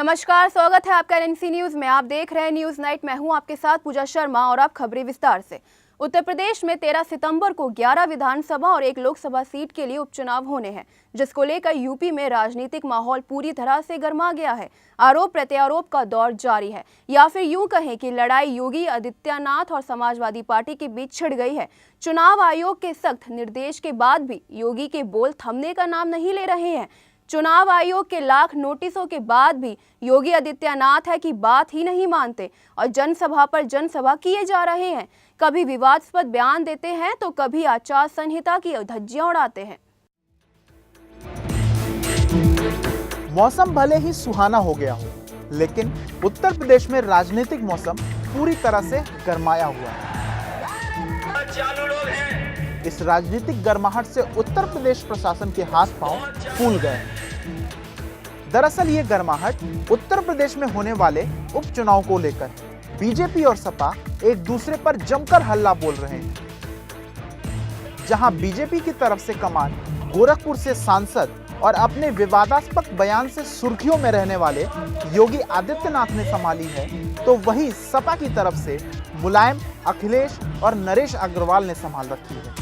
नमस्कार, स्वागत है आपका एनसी न्यूज में। आप देख रहे हैं न्यूज नाइट। मैं हूं आपके साथ पूजा शर्मा और आप खबरें विस्तार से। उत्तर प्रदेश में 13 सितंबर को 11 विधानसभा और 1 लोकसभा सीट के लिए उपचुनाव होने हैं, जिसको लेकर यूपी में राजनीतिक माहौल पूरी तरह से गर्मा गया है। आरोप प्रत्यारोप का दौर जारी है, या फिर यूं कहें कि लड़ाई योगी आदित्यनाथ और समाजवादी पार्टी के बीच छिड़ गई है। चुनाव आयोग के सख्त निर्देश के बाद भी योगी के बोल थमने का नाम नहीं ले रहे हैं। चुनाव आयोग के लाख नोटिसों के बाद भी योगी आदित्यनाथ है कि बात ही नहीं मानते और जनसभा पर जनसभा किए जा रहे हैं। कभी विवादास्पद बयान देते हैं तो कभी आचार संहिता की धज्जियां उड़ाते हैं। मौसम भले ही सुहाना हो गया हो, लेकिन उत्तर प्रदेश में राजनीतिक मौसम पूरी तरह से गरमाया हुआ है। इस राजनीतिक गर्माहट से उत्तर प्रदेश प्रशासन के हाथ पांव फूल गए। दरअसल ये गर्माहट उत्तर प्रदेश में होने वाले उपचुनाव को लेकर बीजेपी और सपा एक दूसरे पर जमकर हल्ला बोल रहे हैं। जहां बीजेपी की तरफ से कमान गोरखपुर से सांसद और अपने विवादास्पद बयान से सुर्खियों में रहने वाले योगी आदित्यनाथ ने संभाली है, तो वहीं सपा की तरफ से मुलायम, अखिलेश और नरेश अग्रवाल ने संभाल रखी है।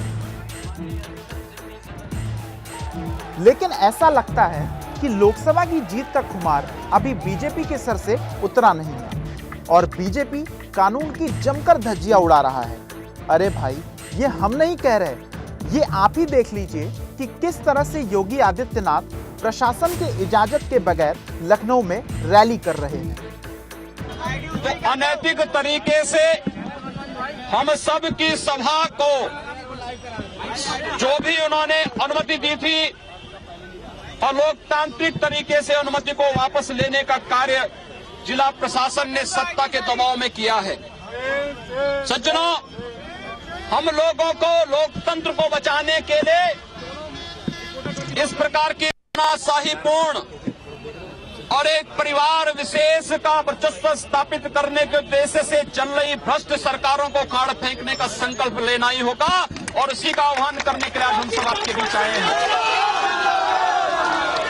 लेकिन ऐसा लगता है कि लोकसभा की जीत का खुमार अभी बीजेपी के सर से उतरा नहीं है और बीजेपी कानून की जमकर धज्जियां उड़ा रहा है। अरे भाई, ये हम नहीं कह रहे, ये आप ही देख लीजिए कि किस तरह से योगी आदित्यनाथ प्रशासन के इजाजत के बगैर लखनऊ में रैली कर रहे हैं। तो अनैतिक तरीके से हम सब की सभा को जो भी उन्होंने अनुमति दी थी और लोकतांत्रिक तरीके से अनुमति को वापस लेने का कार्य जिला प्रशासन ने सत्ता के दबाव में किया है। सज्जनों, हम लोगों को लोकतंत्र को बचाने के लिए इस प्रकार की तानाशाहीपूर्ण और एक परिवार विशेष का वर्चस्व स्थापित करने के उद्देश्य से चल रही भ्रष्ट सरकारों को उखाड़ फेंकने का संकल्प लेना ही होगा और उसी का आह्वान करने के लिए हम सब आपके बीच आए हैं।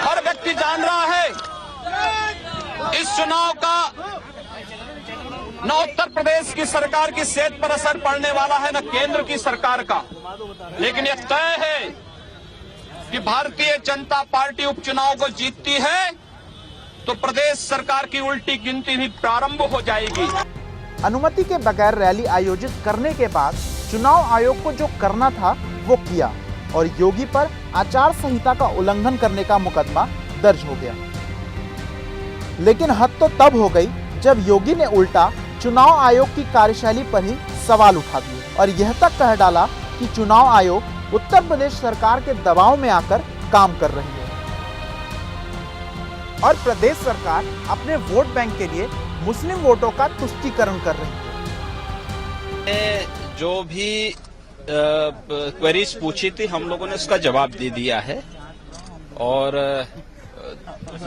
हर व्यक्ति जान रहा है इस चुनाव का न उत्तर प्रदेश की सरकार की सेहत पर असर पड़ने वाला है, न केंद्र की सरकार का, लेकिन यह तय है कि भारतीय जनता पार्टी उपचुनाव को जीतती है तो प्रदेश सरकार की उल्टी गिनती भी प्रारंभ हो जाएगी। अनुमति के बगैर रैली आयोजित करने के बाद चुनाव आयोग को जो करना था वो किया और योगी पर आचार संहिता का उल्लंघन करने का मुकदमा दर्ज हो गया। लेकिन हद तो तब हो गई जब योगी ने उल्टा चुनाव आयोग की कार्यशैली पर ही सवाल उठा दिए और यह तक कह डाला कि चुनाव आयोग उत्तर प्रदेश सरकार के दबाव में आकर काम कर रही है और प्रदेश सरकार अपने वोट बैंक के लिए मुस्लिम वोटों का तुष्टीकरण कर रही है। जो भी क्वेरीज पूछी थी हम लोगों ने उसका जवाब दे दिया है और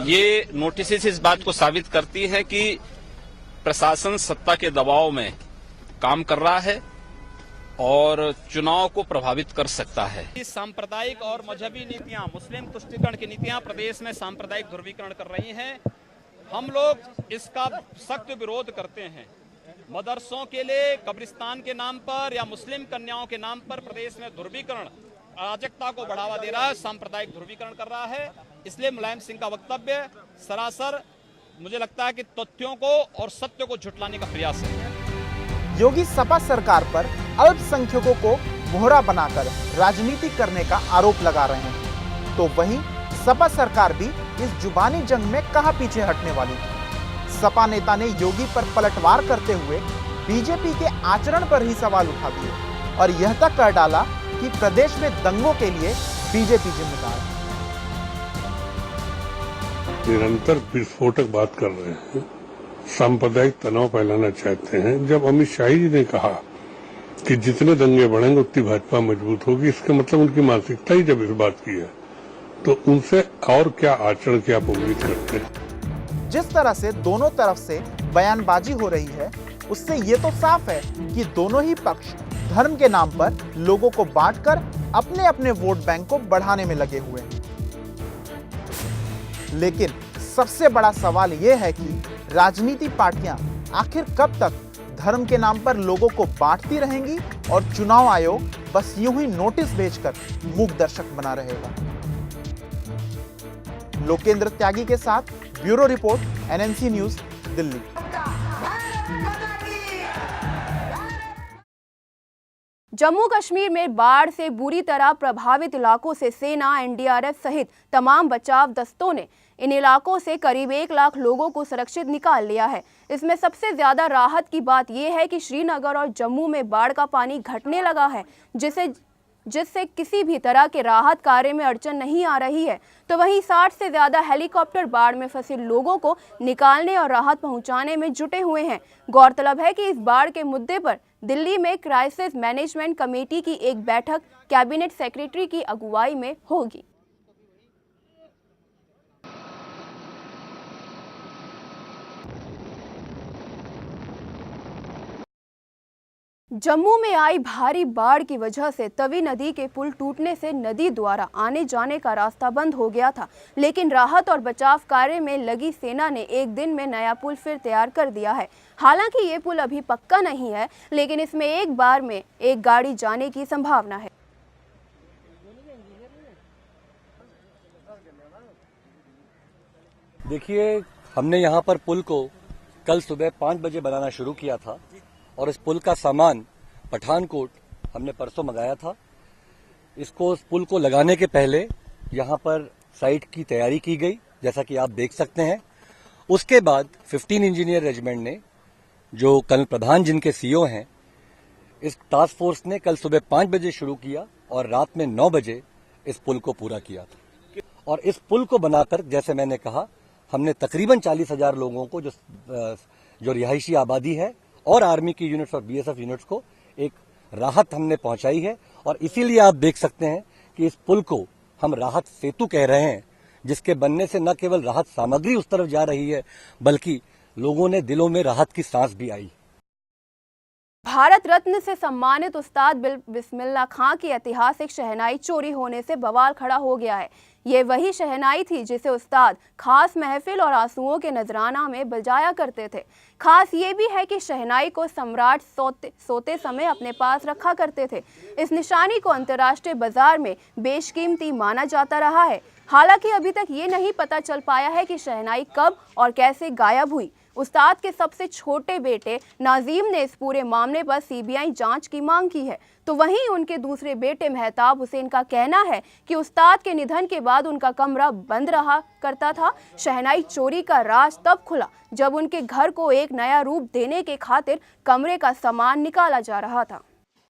ये नोटिस इस बात को साबित करती है कि प्रशासन सत्ता के दबाव में काम कर रहा है और चुनाव को प्रभावित कर सकता है। सांप्रदायिक और मजहबी नीतियां, मुस्लिम तुष्टीकरण की नीतियां प्रदेश में सांप्रदायिक ध्रुवीकरण कर रही हैं। हम लोग इसका सख्त विरोध करते हैं। मदरसों के लिए कब्रिस्तान के नाम पर या मुस्लिम कन्याओं के नाम पर प्रदेश में ध्रुवीकरण अराजकता को बढ़ावा दे रहा है, सांप्रदायिक ध्रुवीकरण कर रहा है। इसलिए मुलायम सिंह का वक्तव्य सरासर मुझे लगता है कि तथ्यों को और सत्य को झुठलाने का प्रयास है। योगी सपा सरकार पर अल्पसंख्यकों को मोहरा बनाकर राजनीति करने का आरोप लगा रहे हैं, तो वहीं सपा सरकार भी इस जुबानी जंग में कहां पीछे हटने वाली थी। सपा नेता ने योगी पर पलटवार करते हुए बीजेपी के आचरण पर ही सवाल उठा दिए और यह तक कह डाला कि प्रदेश में दंगों के लिए बीजेपी जिम्मेदार है। निरंतर विस्फोटक बात कर रहे हैं, सांप्रदायिक तनाव फैलाना चाहते हैं। जब अमित शाह जी ने कहा कि जितने दंगे बढ़ेंगे उतनी भाजपा मजबूत होगी, इसका मतलब उनकी मानसिकता ही जब इस बात की है, तो उनसे और क्या आचरण की आप उम्मीद करते हैं। जिस तरह से दोनों तरफ से बयानबाजी हो रही है, उससे ये तो साफ है कि दोनों ही पक्ष धर्म के नाम पर लोगों को बांटकर अपने अपने वोट बैंक को बढ़ाने में लगे हुए हैं। लेकिन सबसे बड़ा सवाल ये है कि राजनीति पार्टियां आखिर कब तक धर्म के नाम पर लोगों को बांटती रहेंगी और चुनाव आयोग बस यूं ही नोटिस भेजकर मूक दर्शक बना रहेगा। लोकेंद्र त्यागी के साथ bureau report, NNC news, Delhi. Jammu Kashmir में बाढ़ से बुरी तरह प्रभावित इलाकों से सेना, NDRF सहित तमाम बचाव दस्तों ने इन इलाकों से करीब 1 लाख लोगों को सुरक्षित निकाल लिया है। इसमें सबसे ज्यादा राहत की बात यह है कि श्रीनगर और जम्मू में बाढ़ का पानी घटने लगा है, जिससे किसी भी तरह के राहत कार्य में अड़चन नहीं आ रही है। तो वहीं 60 से ज्यादा हेलीकॉप्टर बाढ़ में फंसे लोगों को निकालने और राहत पहुंचाने में जुटे हुए हैं। गौरतलब है कि इस बाढ़ के मुद्दे पर दिल्ली में क्राइसिस मैनेजमेंट कमेटी की एक बैठक कैबिनेट सेक्रेटरी की अगुवाई में होगी। जम्मू में आई भारी बाढ़ की वजह से तवी नदी के पुल टूटने से नदी द्वारा आने जाने का रास्ता बंद हो गया था, लेकिन राहत और बचाव कार्य में लगी सेना ने एक दिन में नया पुल फिर तैयार कर दिया है। हालांकि ये पुल अभी पक्का नहीं है, लेकिन इसमें एक बार में एक गाड़ी जाने की संभावना है। देखिए, हमने यहाँ पर पुल को कल सुबह 5 बजे बनाना शुरू किया था और इस पुल का सामान पठानकोट हमने परसों मंगाया था। इस पुल को लगाने के पहले यहाँ पर साइट की तैयारी की गई, जैसा कि आप देख सकते हैं। उसके बाद 15 इंजीनियर रेजिमेंट ने, जो कर्नल प्रधान जिनके सीईओ हैं, इस टास्क फोर्स ने कल सुबह 5 बजे शुरू किया और रात में 9 बजे इस पुल को पूरा किया था। और इस पुल को बनाकर, जैसे मैंने कहा, हमने तकरीबन 40,000 लोगों को, जो रिहायशी आबादी है और आर्मी की यूनिट्स और BSF यूनिट्स को एक राहत हमने पहुंचाई है। और इसीलिए आप देख सकते हैं कि इस पुल को हम राहत सेतु कह रहे हैं, जिसके बनने से न केवल राहत सामग्री उस तरफ जा रही है, बल्कि लोगों ने दिलों में राहत की सांस भी आई। भारत रत्न से सम्मानित उस्ताद बिस्मिल्लाह खां की ऐतिहासिक शहनाई चोरी होने से बवाल खड़ा हो गया है। ये वही शहनाई थी जिसे उस्ताद खास महफिल और आंसुओं के नजराना में बजाया करते थे। खास ये भी है कि शहनाई को सम्राट सोते समय अपने पास रखा करते थे। इस निशानी को अंतर्राष्ट्रीय बाजार में बेशकीमती माना जाता रहा है। हालांकि अभी तक ये नहीं पता चल पाया है कि शहनाई कब और कैसे गायब हुई। उस्ताद के सबसे छोटे बेटे नाजीम ने इस पूरे मामले पर CBI जांच की मांग की है। तो वहीं उनके दूसरे बेटे मेहताब हुसैन का कहना है कि उस्ताद के निधन के बाद उनका कमरा बंद रहा करता था। शहनाई चोरी का राज तब खुला जब उनके घर को एक नया रूप देने के खातिर कमरे का सामान निकाला जा रहा था।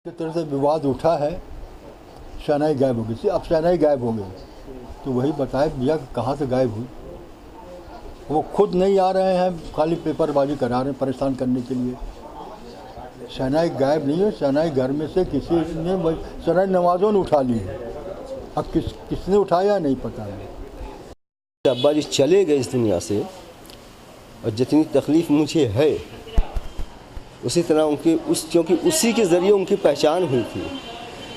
इस तरह से विवाद उठा है, शहनाई गायब हो गई। अब शहनाई गायब हो गई तो वही बताए भैया कहाँ से गायब हुई। वो खुद नहीं आ रहे हैं, खाली पेपरबाजी करा रहे हैं परेशान करने के लिए। शहनाई गायब नहीं है, शहनाई घर में से किसी ने, शहनाई नवाजों ने उठा ली है। अब किसने उठाया नहीं पता है। अब्बा जी चले गए इस दुनिया से, और जितनी तकलीफ़ मुझे है उसी तरह उनकी क्योंकि उसी के ज़रिए उनकी पहचान हुई थी।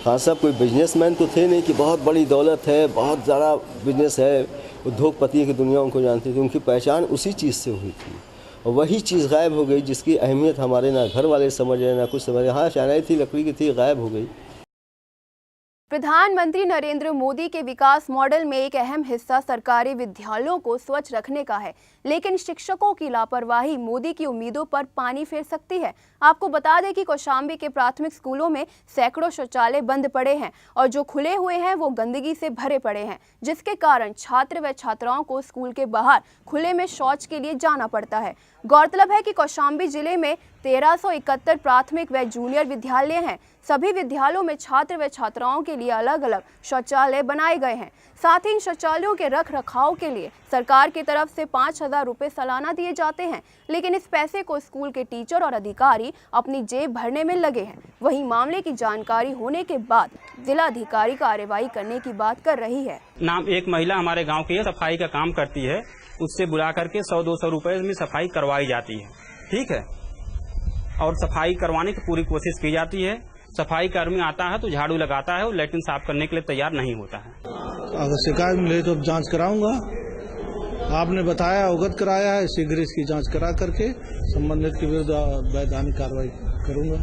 खान साहब कोई बिजनेसमैन तो थे नहीं कि बहुत बड़ी दौलत है, बहुत ज़्यादा बिजनेस है, उद्योगपति की दुनिया उनको जानती थी। उनकी पहचान उसी चीज़ से हुई थी और वही चीज़ गायब हो गई, जिसकी अहमियत हमारे ना घर वाले समझ रहे ना कुछ समझ रहे। हाँ, शहनाई थी, लकड़ी की थी, गायब हो गई। प्रधानमंत्री नरेंद्र मोदी के विकास मॉडल में एक अहम हिस्सा सरकारी विद्यालयों को स्वच्छ रखने का है, लेकिन शिक्षकों की लापरवाही मोदी की उम्मीदों पर पानी फेर सकती है। आपको बता दें कि कौशाम्बी के प्राथमिक स्कूलों में सैकड़ों शौचालय बंद पड़े हैं और जो खुले हुए हैं वो गंदगी से भरे पड़े हैं, जिसके कारण छात्र व छात्राओं को स्कूल के बाहर खुले में शौच के लिए जाना पड़ता है। गौरतलब है कि कौशाम्बी जिले में 1371 प्राथमिक व जूनियर विद्यालय हैं। सभी विद्यालयों में छात्र व छात्राओं के लिए अलग अलग शौचालय बनाए गए हैं। साथ ही इन शौचालयों के रख रखाव के लिए सरकार की तरफ से 5,000 रुपये सालाना दिए जाते हैं, लेकिन इस पैसे को स्कूल के टीचर और अधिकारी अपनी जेब भरने में लगे हैं। वहीं मामले की जानकारी होने के बाद जिलाधिकारी कार्रवाई करने की बात कर रही है। नाम एक महिला हमारे गांव की है, सफाई का काम करती है, उससे बुला करके 100-200 रुपए में सफाई करवाई जाती है। ठीक है, और सफाई करवाने की पूरी कोशिश की जाती है। सफाई कर्मी आता है तो झाड़ू लगाता है और लैट्रिन साफ करने के लिए तैयार नहीं होता है। अगर शिकायत मिले तो जांच कराऊंगा, आपने बताया, अवगत कराया है। शीघ्र इसकी जांच करा करके संबंधित के विरुद्ध वैधानिक कार्रवाई करूंगा।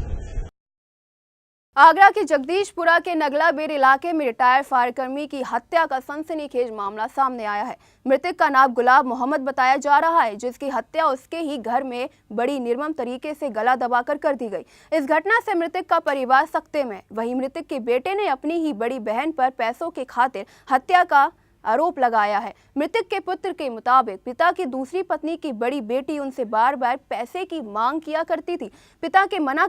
आगरा के जगदीशपुरा के नगलाबेर इलाके में रिटायर्ड फायरकर्मी की हत्या का सनसनीखेज मामला सामने आया है। मृतक का नाम गुलाब मोहम्मद बताया जा रहा है, जिसकी हत्या उसके ही घर में बड़ी निर्मम तरीके से गला दबाकर कर दी गई। इस घटना से मृतक का परिवार सख्ते में। वहीं मृतक के बेटे ने अपनी ही बड़ी बहन पर पैसों के खातिर हत्या का आरोप लगाया है। मृतक के पुत्र के मुताबिक पिता की दूसरी पत्नी की बड़ी बेटी उनसे बार बार पैसे की मांग किया करती थी। पिता के मना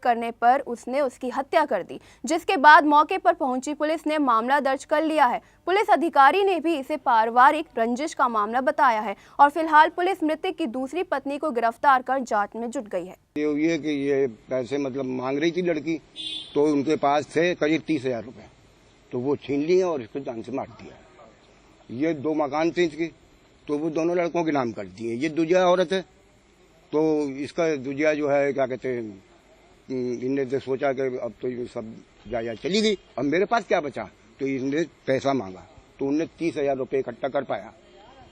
करने पर उसने उसकी हत्या कर दी, जिसके बाद मौके पर पहुंची पुलिस ने मामला दर्ज कर लिया है। पुलिस अधिकारी ने भी इसे पारिवारिक रंजिश का मामला बताया है और फिलहाल पुलिस मृतक की दूसरी पत्नी को गिरफ्तार कर जांच में जुट गई है। ये कि ये पैसे मतलब मांग रही थी लड़की, तो उनके पास थे करीब 30,000 रुपए, तो वो छीन लिए और इसको जान से मार दिया। ये 2 मकान थे इसके, तो वो दोनों लड़कों के नाम कर दिए। ये दूजिया औरत है, तो इसका दूजिया जो है क्या कहते हैं, इनने तो सोचा कि अब तो ये सब जाया चली गई, अब मेरे पास क्या बचा, तो इनने पैसा मांगा, तो उनने 30,000 रुपये इकट्ठा कर पाया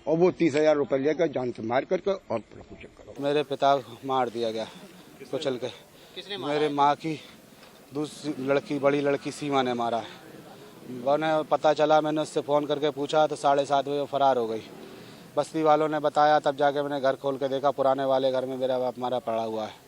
और वो 30,000 रुपये लेकर जान से मार करके और पूछे करो। मेरे पिता को मार दिया गया कुचल के। मेरे माँ की दूसरी लड़की, बड़ी लड़की सीमा ने मारा है। उन्हें पता चला, मैंने उससे फ़ोन करके पूछा तो 7:30 बजे वो फरार हो गई। बस्ती वालों ने बताया, तब जाके मैंने घर खोल के देखा, पुराने वाले घर में मेरा बाप मारा पड़ा हुआ है।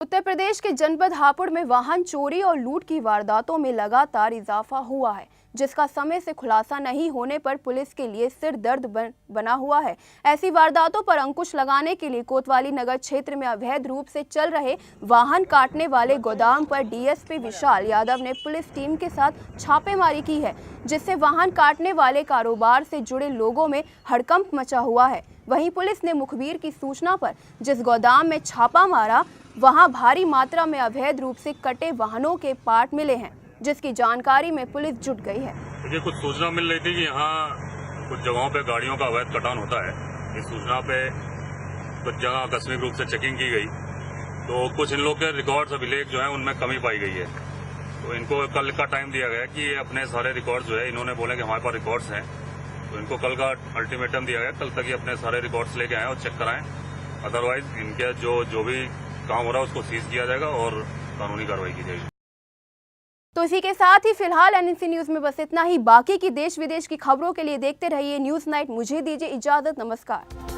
उत्तर प्रदेश के जनपद हापुड़ में वाहन चोरी और लूट की वारदातों में लगातार इजाफा हुआ है, जिसका समय से खुलासा नहीं होने पर पुलिस के लिए सिर दर्द बना हुआ है। ऐसी वारदातों पर अंकुश लगाने के लिए कोतवाली नगर क्षेत्र में अवैध रूप से चल रहे वाहन काटने वाले गोदाम पर डीएसपी विशाल यादव ने पुलिस टीम के साथ छापेमारी की है, जिससे वाहन काटने वाले कारोबार से जुड़े लोगों में हड़कंप मचा हुआ है। वहीं पुलिस ने मुखबिर की सूचना पर जिस गोदाम में छापा मारा, वहां भारी मात्रा में अवैध रूप से कटे वाहनों के पार्ट मिले हैं, जिसकी जानकारी में पुलिस जुट गई है। मुझे कुछ सूचना मिल रही थी कि यहाँ कुछ जगहों पे गाड़ियों का अवैध कटान होता है। इस सूचना पे कुछ जगह आकस्मिक रूप से चेकिंग की गई, तो कुछ इन लोग के रिकॉर्ड्स अभिलेख जो है उनमें कमी पाई गई है। तो इनको कल का टाइम दिया गया कि अपने सारे रिकॉर्ड्स जो है, इन्होंने बोले कि हमारे पास रिकॉर्ड्स हैं, तो इनको कल का अल्टीमेटम दिया गया, कल तक ये अपने सारे रिकॉर्ड्स लेके आए और चेक कराएं। अदरवाइज इनके जो भी काम हो रहा है उसको सीज किया जाएगा और कानूनी कार्रवाई की जाएगी। तो इसी के साथ ही फिलहाल एनएनसी न्यूज में बस इतना ही। बाकी की देश विदेश की खबरों के लिए देखते रहिए न्यूज नाइट। मुझे दीजिए इजाजत, नमस्कार।